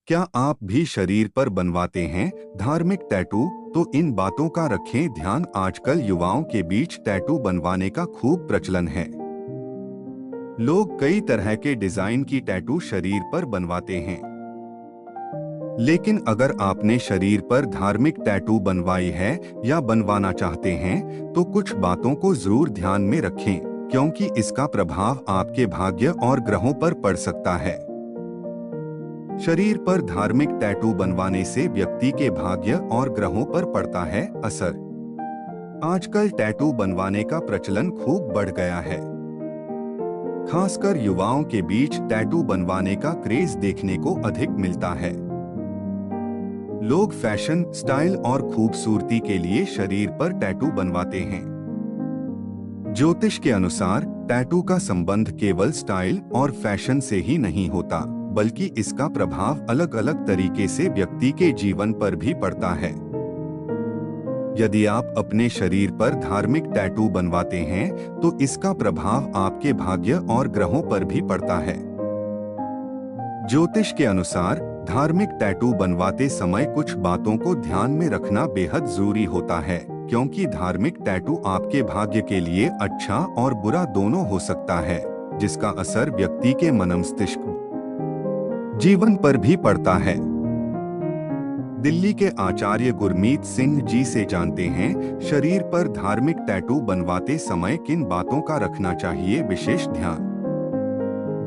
क्या आप भी शरीर पर बनवाते हैं धार्मिक टैटू? तो इन बातों का रखें ध्यान। आजकल युवाओं के बीच टैटू बनवाने का खूब प्रचलन है। लोग कई तरह के डिजाइन की टैटू शरीर पर बनवाते हैं। लेकिन अगर आपने शरीर पर धार्मिक टैटू बनवाई है या बनवाना चाहते हैं, तो कुछ बातों को जरूर ध्यान में रखें, क्योंकि इसका प्रभाव आपके भाग्य और ग्रहों पर पड़ सकता है। शरीर पर धार्मिक टैटू बनवाने से व्यक्ति के भाग्य और ग्रहों पर पड़ता है असर। आजकल टैटू बनवाने का प्रचलन खूब बढ़ गया है। खासकर युवाओं के बीच टैटू बनवाने का क्रेज देखने को अधिक मिलता है। लोग फैशन, स्टाइल और खूबसूरती के लिए शरीर पर टैटू बनवाते हैं। ज्योतिष के अनुसार टैटू का संबंध केवल स्टाइल और फैशन से ही नहीं होता, बल्कि इसका प्रभाव अलग अलग तरीके से व्यक्ति के जीवन पर भी पड़ता है। यदि आप अपने शरीर पर धार्मिक टैटू बनवाते हैं, तो इसका प्रभाव आपके भाग्य और ग्रहों पर भी पड़ता है। ज्योतिष के अनुसार धार्मिक टैटू बनवाते समय कुछ बातों को ध्यान में रखना बेहद जरूरी होता है, क्योंकि धार्मिक टैटू आपके भाग्य के लिए अच्छा और बुरा दोनों हो सकता है, जिसका असर व्यक्ति के मनमस्तिष्क जीवन पर भी पड़ता है। दिल्ली के आचार्य गुरमीत सिंह जी से जानते हैं, शरीर पर धार्मिक टैटू बनवाते समय किन बातों का रखना चाहिए विशेष ध्यान।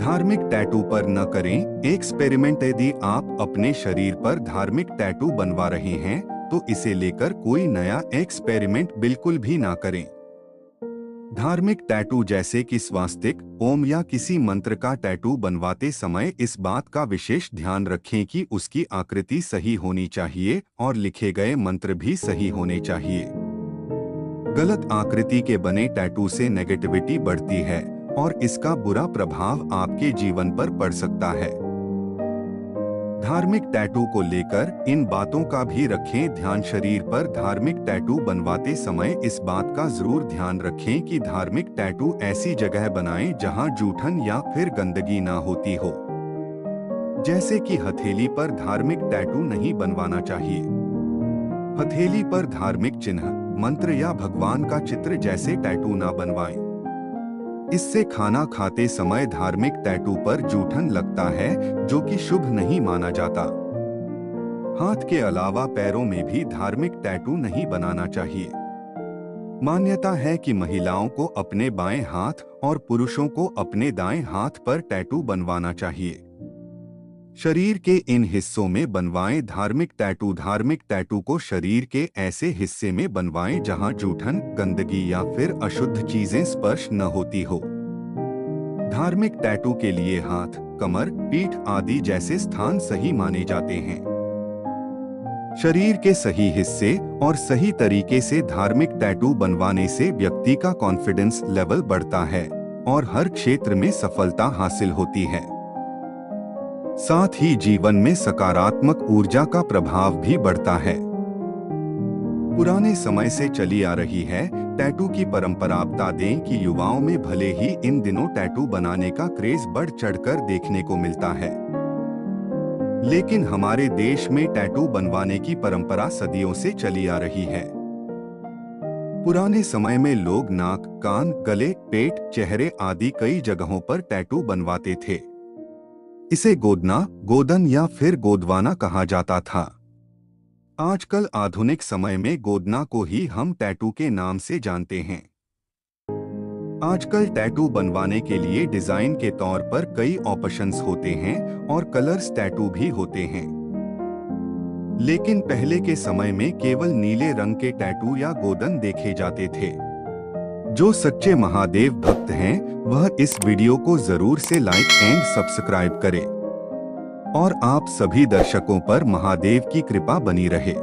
धार्मिक टैटू पर न करें एक्सपेरिमेंट। यदि आप अपने शरीर पर धार्मिक टैटू बनवा रहे हैं, तो इसे लेकर कोई नया एक्सपेरिमेंट बिल्कुल भी ना करें। धार्मिक टैटू जैसे कि स्वास्तिक, ओम या किसी मंत्र का टैटू बनवाते समय इस बात का विशेष ध्यान रखें कि उसकी आकृति सही होनी चाहिए और लिखे गए मंत्र भी सही होने चाहिए। गलत आकृति के बने टैटू से नेगेटिविटी बढ़ती है और इसका बुरा प्रभाव आपके जीवन पर पड़ सकता है। धार्मिक टैटू को लेकर इन बातों का भी रखें ध्यान। शरीर पर धार्मिक टैटू बनवाते समय इस बात का जरूर ध्यान रखें कि धार्मिक टैटू ऐसी जगह बनाएं जहां जूठन या फिर गंदगी ना होती हो। जैसे कि हथेली पर धार्मिक टैटू नहीं बनवाना चाहिए। हथेली पर धार्मिक चिन्ह, मंत्र या भगवान का चित्र जैसे टैटू ना बनवाएं। इससे खाना खाते समय धार्मिक टैटू पर जूठन लगता है, जो कि शुभ नहीं माना जाता। हाथ के अलावा पैरों में भी धार्मिक टैटू नहीं बनाना चाहिए। मान्यता है कि महिलाओं को अपने बाएं हाथ और पुरुषों को अपने दाएं हाथ पर टैटू बनवाना चाहिए। शरीर के इन हिस्सों में बनवाएं धार्मिक टैटू। धार्मिक टैटू को शरीर के ऐसे हिस्से में बनवाएं जहां जूठन, गंदगी या फिर अशुद्ध चीजें स्पर्श न होती हो। धार्मिक टैटू के लिए हाथ, कमर, पीठ आदि जैसे स्थान सही माने जाते हैं। शरीर के सही हिस्से और सही तरीके से धार्मिक टैटू बनवाने से व्यक्ति का कॉन्फिडेंस लेवल बढ़ता है और हर क्षेत्र में सफलता हासिल होती है। साथ ही जीवन में सकारात्मक ऊर्जा का प्रभाव भी बढ़ता है। पुराने समय से चली आ रही है टैटू की परंपरा। बता दें कि युवाओं में भले ही इन दिनों टैटू बनाने का क्रेज बढ़ चढ़कर देखने को मिलता है, लेकिन हमारे देश में टैटू बनवाने की परंपरा सदियों से चली आ रही है। पुराने समय में लोग नाक, कान, गले, पेट, चेहरे आदि कई जगहों पर टैटू बनवाते थे। इसे गोदना, गोदन या फिर गोदवाना कहा जाता था। आजकल आधुनिक समय में गोदना को ही हम टैटू के नाम से जानते हैं। आजकल टैटू बनवाने के लिए डिजाइन के तौर पर कई ऑप्शंस होते हैं और कलर्स टैटू भी होते हैं। लेकिन पहले के समय में केवल नीले रंग के टैटू या गोदन देखे जाते थे। जो सच्चे महादेव भक्त हैं, वह इस वीडियो को जरूर से लाइक एंड सब्सक्राइब करें और आप सभी दर्शकों पर महादेव की कृपा बनी रहे।